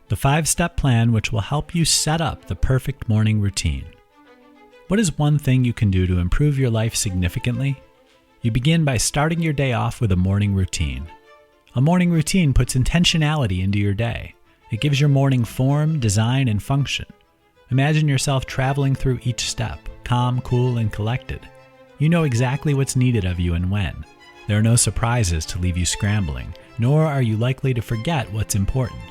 the 5-step plan which will help you set up the perfect morning routine. What is one thing you can do to improve your life significantly? You begin by starting your day off with a morning routine. A morning routine puts intentionality into your day. It gives your morning form, design, and function. Imagine yourself traveling through each step, calm, cool, and collected. You know exactly what's needed of you and when. There are no surprises to leave you scrambling, nor are you likely to forget what's important.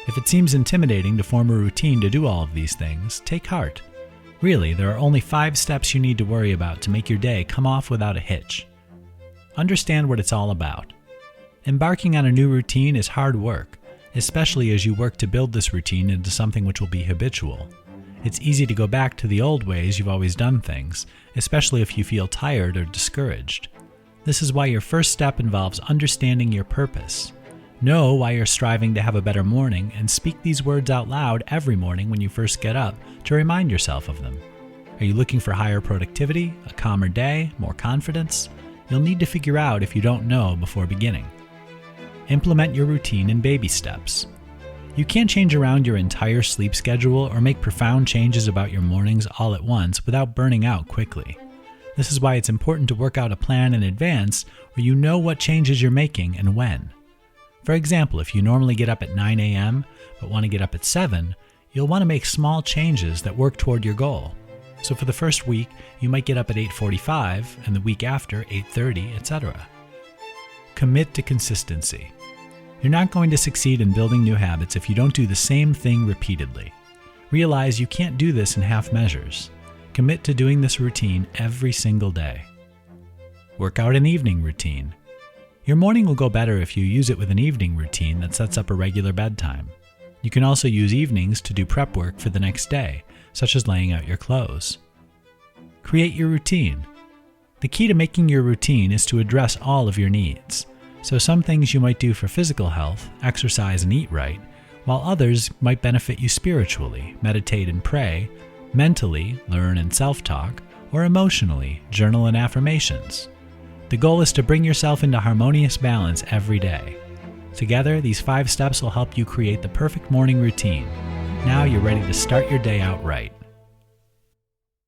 If it seems intimidating to form a routine to do all of these things, take heart. Really, there are only 5 steps you need to worry about to make your day come off without a hitch. Understand what it's all about. Embarking on a new routine is hard work, especially as you work to build this routine into something which will be habitual. It's easy to go back to the old ways you've always done things, especially if you feel tired or discouraged. This is why your first step involves understanding your purpose. Know why you're striving to have a better morning and speak these words out loud every morning when you first get up to remind yourself of them. Are you looking for higher productivity, a calmer day, more confidence? You'll need to figure out if you don't know before beginning. Implement your routine in baby steps. You can't change around your entire sleep schedule or make profound changes about your mornings all at once without burning out quickly. This is why it's important to work out a plan in advance where you know what changes you're making and when. For example, if you normally get up at 9 a.m. but want to get up at 7, you'll want to make small changes that work toward your goal. So for the first week, you might get up at 8:45 and the week after 8:30, etc. Commit to consistency. You're not going to succeed in building new habits if you don't do the same thing repeatedly. Realize you can't do this in half measures. Commit to doing this routine every single day. Work out an evening routine. Your morning will go better if you use it with an evening routine that sets up a regular bedtime. You can also use evenings to do prep work for the next day, such as laying out your clothes. Create your routine. The key to making your routine is to address all of your needs. So some things you might do for physical health, exercise and eat right, while others might benefit you spiritually, meditate and pray, mentally, learn and self-talk, or emotionally, journal and affirmations. The goal is to bring yourself into harmonious balance every day. Together, these 5 steps will help you create the perfect morning routine. Now you're ready to start your day out right.